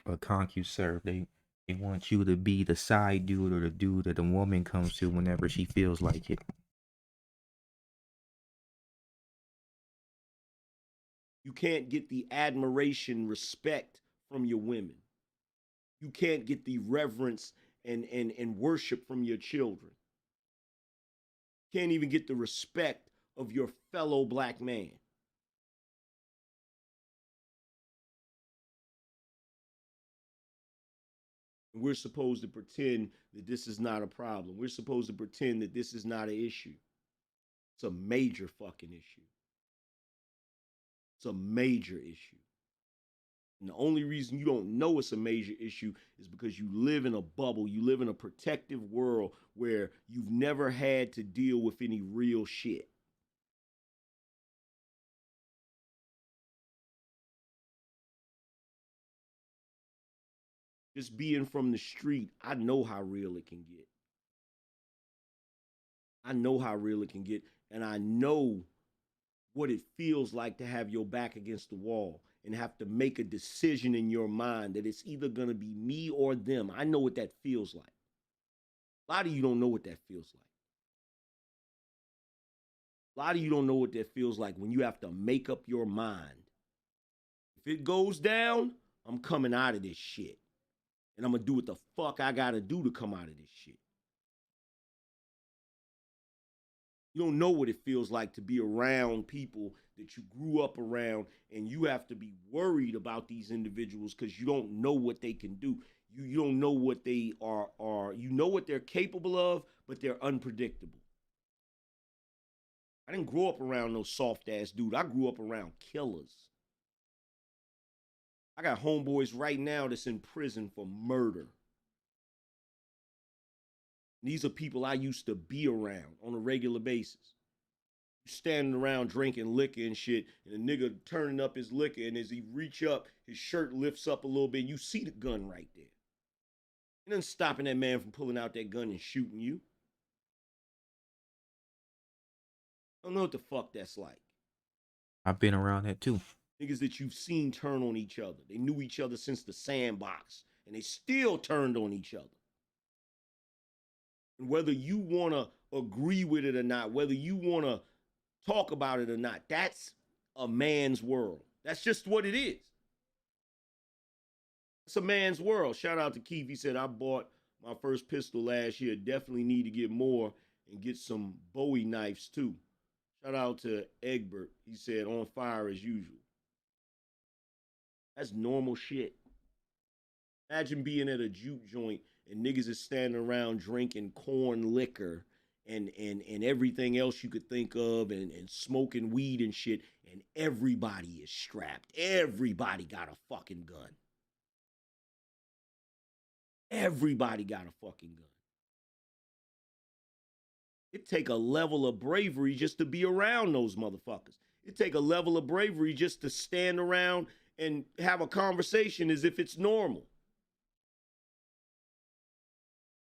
A concuserve. They want you to be the side dude or the dude that the woman comes to whenever she feels like it. You can't get the admiration, respect from your women. You can't get the reverence and worship from your children. Can't even get the respect of your fellow black man. And we're supposed to pretend that this is not a problem. We're supposed to pretend that this is not an issue. It's a major fucking issue. It's a major issue. And the only reason you don't know it's a major issue is because you live in a bubble. You live in a protective world where you've never had to deal with any real shit. Just being from the street, I know how real it can get. I know how real it can get. And I know what it feels like to have your back against the wall and have to make a decision in your mind that it's either going to be me or them. I know what that feels like. A lot of you don't know what that feels like. A lot of you don't know what that feels like when you have to make up your mind. If it goes down, I'm coming out of this shit. And I'm going to do what the fuck I got to do to come out of this shit. You don't know what it feels like to be around people that you grew up around, and you have to be worried about these individuals because you don't know what they can do. You don't know what they are. You know what they're capable of, but they're unpredictable. I didn't grow up around no soft ass dude. I grew up around killers. I got homeboys right now that's in prison for murder. These are people I used to be around on a regular basis. Standing around drinking liquor and shit, and a nigga turning up his liquor, and as he reach up, his shirt lifts up a little bit, and you see the gun right there. It doesn't stopping that man from pulling out that gun and shooting you. I don't know what the fuck that's like. I've been around that too. Niggas that you've seen turn on each other. They knew each other since the sandbox, and they still turned on each other. And whether you want to agree with it or not, whether you want to talk about it or not, that's a man's world. That's just what it is. It's a man's world. Shout out to Keith. He said, I bought my first pistol last year. Definitely need to get more and get some Bowie knives too. Shout out to Egbert. He said, on fire as usual. That's normal shit. Imagine being at a juke joint and niggas is standing around drinking corn liquor and everything else you could think of and smoking weed and shit, and everybody is strapped. Everybody got a fucking gun. Everybody got a fucking gun. It take a level of bravery just to be around those motherfuckers. It take a level of bravery just to stand around and have a conversation as if it's normal.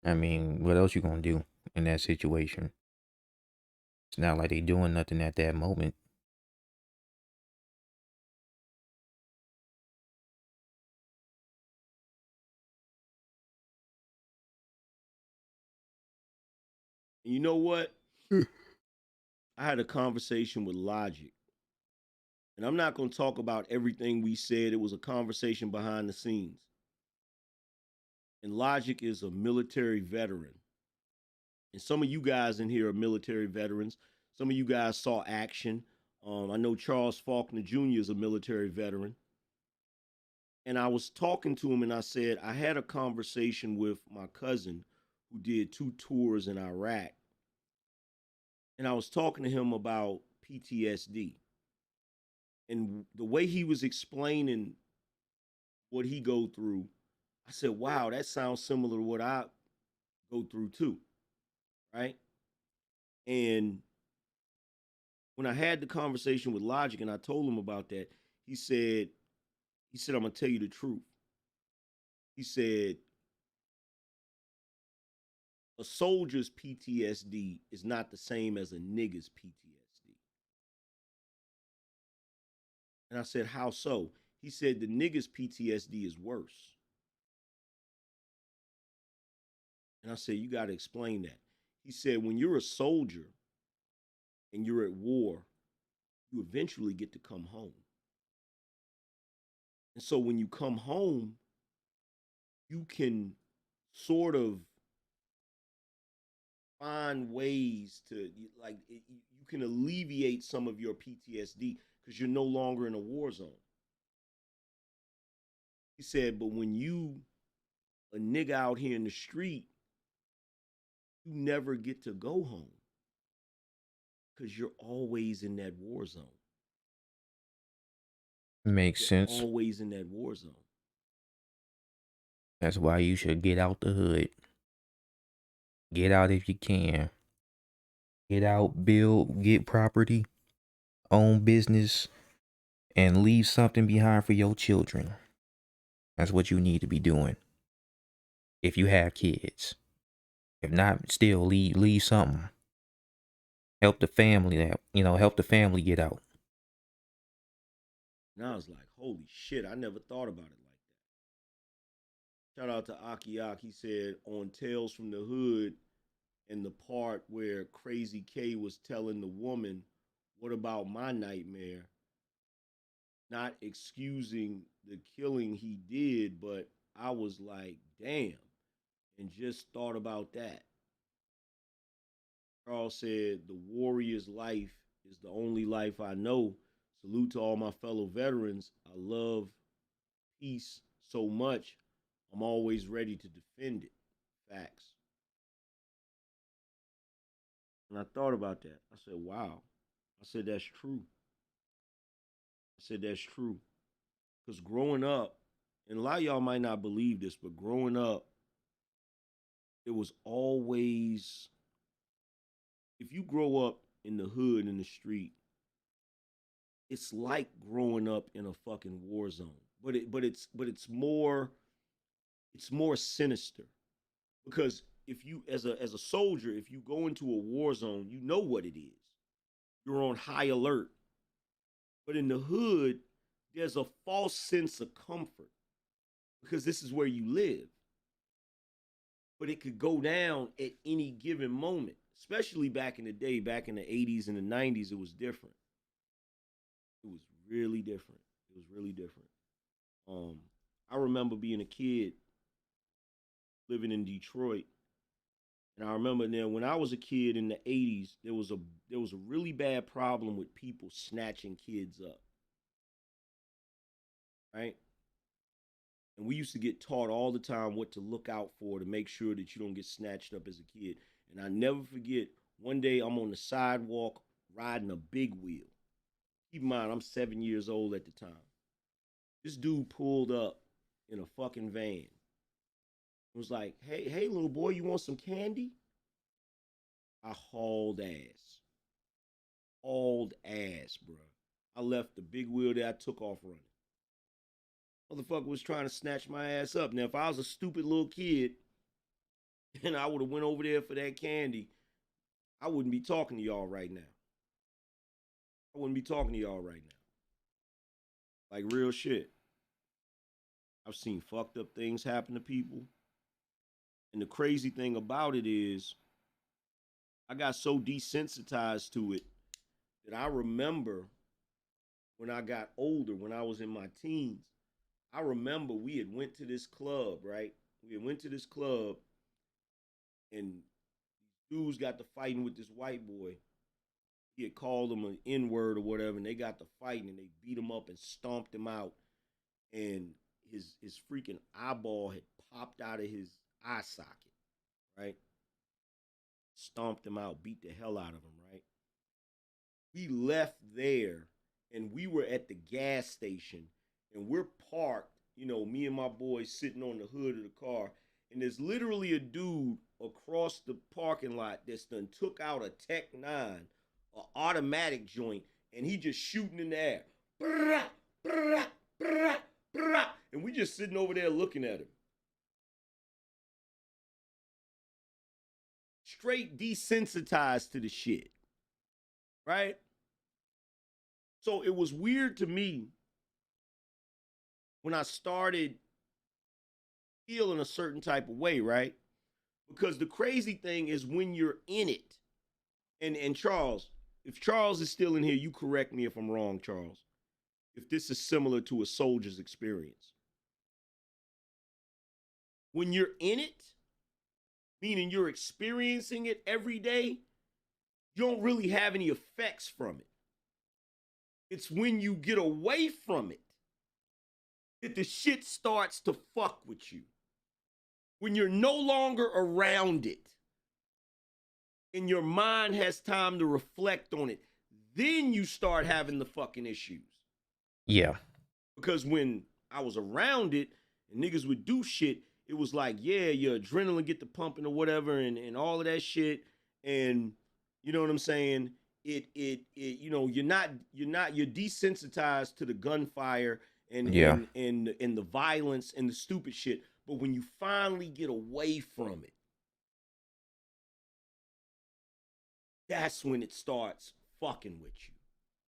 I mean, what else you gonna do in that situation? It's not like they doing nothing at that moment. And you know what? I had a conversation with Logic. And I'm not going to talk about everything we said. It was a conversation behind the scenes. And Logic is a military veteran. And some of you guys in here are military veterans. Some of you guys saw action. I know Charles Faulkner Jr. is a military veteran. And I was talking to him and I said, I had a conversation with my cousin who did 2 tours in Iraq. And I was talking to him about PTSD. And the way he was explaining what he go through, I said, wow, that sounds similar to what I go through too. Right. And when I had the conversation with Logic and I told him about that, he said, I'm gonna tell you the truth. He said, a soldier's PTSD is not the same as a nigga's PTSD. And I said, how so? He said, the nigga's PTSD is worse. And I said, you got to explain that. He said, when you're a soldier and you're at war, you eventually get to come home. And so when you come home, you can sort of find ways to, like, you can alleviate some of your PTSD because you're no longer in a war zone. He said, but when you a nigga out here in the street, you never get to go home because you're always in that war zone. Makes You're sense. always in that war zone. That's why you should get out the hood. Get out if you can. Get out, build, get property, own business, and leave something behind for your children. That's what you need to be doing. If you have kids. If not, still leave something. Help the family out. Help the family get out. And I was like, holy shit, I never thought about it like that. Shout out to Akiak. He said on Tales from the Hood, in the part where Crazy K was telling the woman, what about my nightmare? Not excusing the killing he did, but I was like, damn, and just thought about that. Charles said, the warrior's life is the only life I know. Salute to all my fellow veterans. I love peace so much, I'm always ready to defend it. Facts. And I thought about that. I said, wow. I said, that's true. I said, that's true. Because growing up, and a lot of y'all might not believe this, but growing up, it was always, if you grow up in the hood, in the street, it's like growing up in a fucking war zone. But it's more sinister because if you as a soldier, if you go into a war zone, you know what it is. You're on high alert. But in the hood, there's a false sense of comfort because this is where you live. But it could go down at any given moment, especially back in the day, back in the 80s and the 90s, it was different. It was really different. It was really different. Um, I remember being a kid living in Detroit, and I remember then when I was a kid in the '80s, there was a really bad problem with people snatching kids up, right? And we used to get taught all the time what to look out for to make sure that you don't get snatched up as a kid. And I never forget one day I'm on the sidewalk riding a big wheel. Keep in mind, I'm 7 years old at the time. This dude pulled up in a fucking van. It was like, hey, little boy, you want some candy? I hauled ass. Hauled ass, bro. I left the big wheel there. I took off running. Motherfucker was trying to snatch my ass up. Now, if I was a stupid little kid and I would have went over there for that candy, I wouldn't be talking to y'all right now. I wouldn't be talking to y'all right now. Like real shit. I've seen fucked up things happen to people. And the crazy thing about it is, I got so desensitized to it that I remember when I got older, when I was in my teens, I remember we had went to this club, right? We had went to this club and dudes got to fighting with this white boy. He had called him an N-word or whatever, and they got to fighting and they beat him up and stomped him out. And his freaking eyeball had popped out of his eye socket, right? Stomped him out, beat the hell out of him, right? We left there and we were at the gas station and we're parked, me and my boys sitting on the hood of the car, and there's literally a dude across the parking lot that's done took out a Tech 9, an automatic joint, and he just shooting in the air. Brrrah, brrrah, brrrah, brrrah. And we just sitting over there looking at him. Straight desensitized to the shit. Right? So it was weird to me when I started feeling a certain type of way, right? Because the crazy thing is when you're in it, and Charles, if Charles is still in here, you correct me if I'm wrong, Charles. If this is similar to a soldier's experience. When you're in it, meaning you're experiencing it every day, you don't really have any effects from it. It's when you get away from it that the shit starts to fuck with you. When you're no longer around it and your mind has time to reflect on it, then you start having the fucking issues. Yeah. Because when I was around it and niggas would do shit, it was like, yeah, your adrenaline get the pumping or whatever and all of that shit. And you know what I'm saying? You're desensitized to the gunfire and Yeah. the violence and the stupid shit. But when you finally get away from it, that's when it starts fucking with you.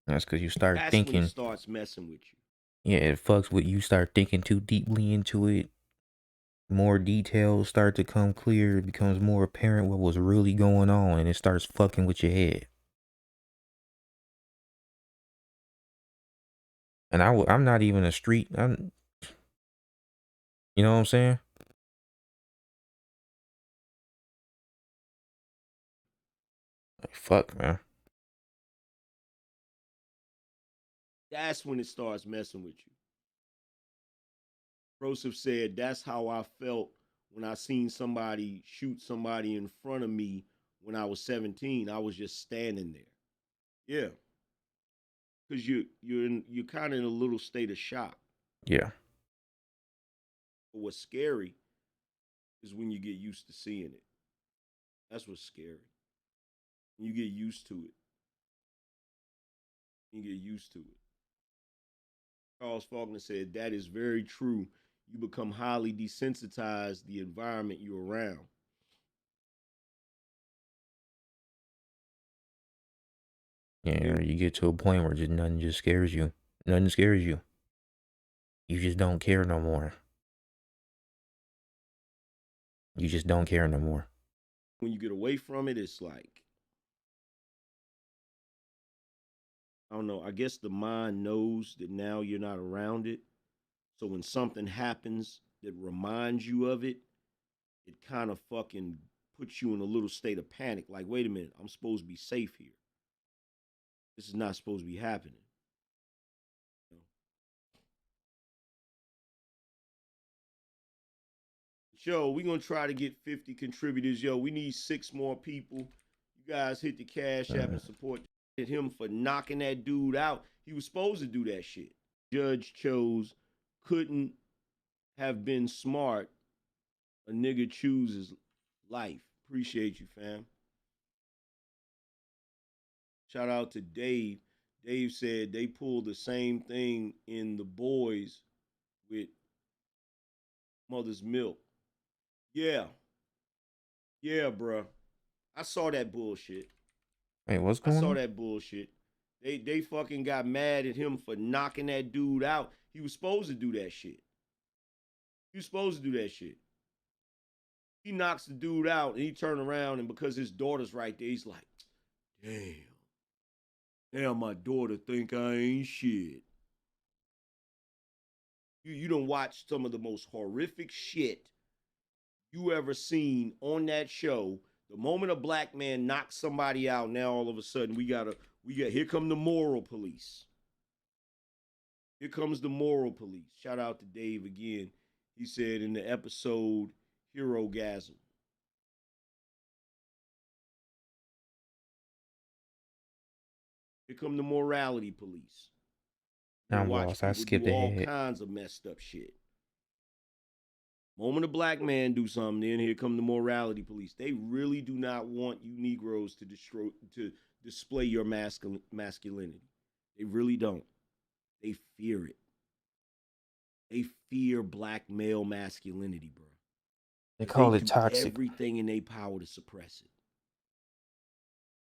That's because you start That's when it thinking. starts messing with you. Yeah, it fucks with you. Start thinking too deeply into it. More details start to come clear. It becomes more apparent what was really going on, and it starts fucking with your head. And I'm not even a street. You know what I'm saying? Like, fuck, man. That's when it starts messing with you. Joseph said, that's how I felt when I seen somebody shoot somebody in front of me when I was 17. I was just standing there. Yeah. Because you're kind of in a little state of shock. Yeah. But what's scary is when you get used to seeing it. That's what's scary. You get used to it. You get used to it. Charles Faulkner said, that is very true. You become highly desensitized the environment you're around. Yeah, you get to a point where just nothing just scares you. Nothing scares you. You just don't care no more. You just don't care no more. When you get away from it, it's like, I don't know, I guess the mind knows that now you're not around it. So when something happens that reminds you of it, it kind of fucking puts you in a little state of panic. Like, wait a minute, I'm supposed to be safe here. This is not supposed to be happening. Yo, we're gonna try to get 50 contributors. Yo, we need 6 more people. You guys hit the cash app and support him for knocking that dude out. He was supposed to do that shit. Judge chose couldn't have been smart. A nigga chooses life. Appreciate you, fam. Shout out to Dave. Dave said they pulled the same thing in The Boys with Mother's Milk. Yeah. Yeah, bruh. I saw that bullshit. Wait, what's I going saw on? that bullshit. They fucking got mad at him for knocking that dude out. He was supposed to do that shit. He was supposed to do that shit. He knocks the dude out and he turned around, and because his daughter's right there, he's like, damn. Now my daughter think I ain't shit. You don't watch some of the most horrific shit you ever seen on that show. The moment a black man knocks somebody out, now all of a sudden we got here come the moral police. Here comes the moral police. Shout out to Dave again. He said in the episode Hero Gasm. Here come the morality police. You I'm watch lost. I people do skipped all ahead. kinds of messed up shit. Moment a black man do something, then here come the morality police. They really do not want you Negroes to display your masculinity. They really don't. They fear it. They fear black male masculinity, bro. They Because they call it do toxic. everything in their power to suppress it.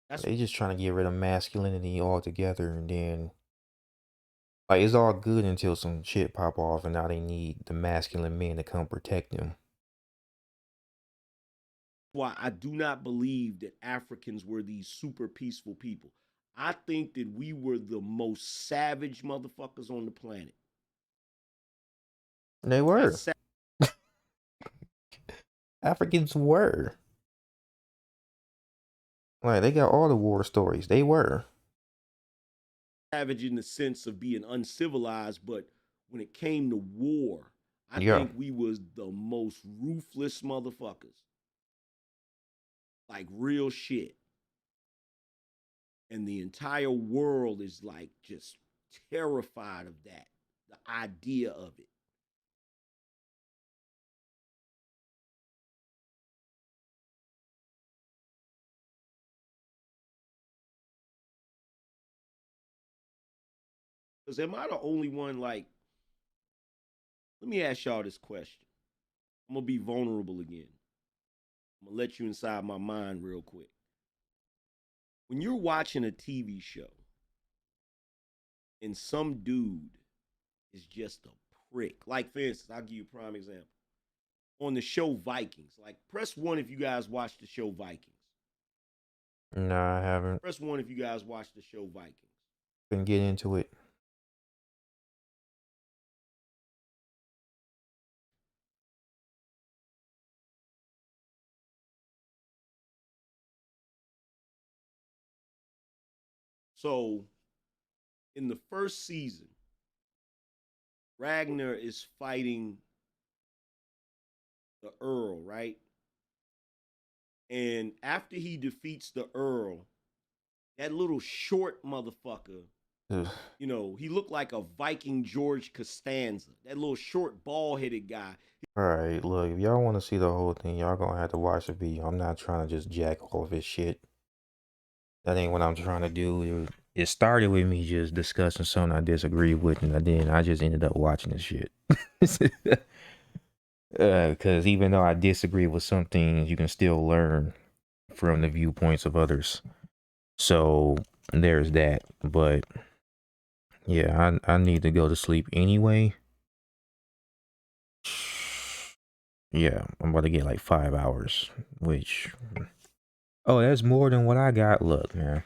That's They just trying to get rid of masculinity altogether, and then like it's all good until some shit pop off, and now they need the masculine men to come protect them. why I do not believe that Africans were these super peaceful people. I think that we were the most savage motherfuckers on the planet. They Not were. Africans were. Like they got all the war stories. They were. savage in the sense of being uncivilized, but when it came to war, I Yeah. think we was the most ruthless motherfuckers. Like real shit. And the entire world is like just terrified of that. The idea of it. Because am I the only one like, let me ask y'all this question. I'm going to be vulnerable again. I'm going to let you inside my mind real quick. When you're watching a TV show and some dude is just a prick, like for instance, I'll give you a prime example. On the show Vikings, like press 1 if you guys watch the show Vikings. No, I haven't. Press 1 if you guys watch the show Vikings. Been get into it. So, in the first season, Ragnar is fighting the Earl, right? And after he defeats the Earl, that little short motherfucker, Ugh. you know, he looked like a Viking George Costanza. That little short, bald-headed guy. All right, look, if y'all want to see the whole thing, y'all gonna have to watch the video. I'm not trying to just jack all of his shit. That ain't what I'm trying to do. It started with me just discussing something I disagree with, and then I just ended up watching this shit. Because even though I disagree with some things, you can still learn from the viewpoints of others. So there's that. But yeah, I need to go to sleep anyway. Yeah, I'm about to get like 5 hours, which, oh, that's more than what I got. Look, man.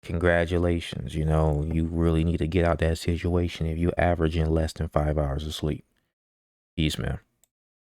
Congratulations. You know, you really need to get out that situation if you're averaging less than 5 hours of sleep. Peace, man.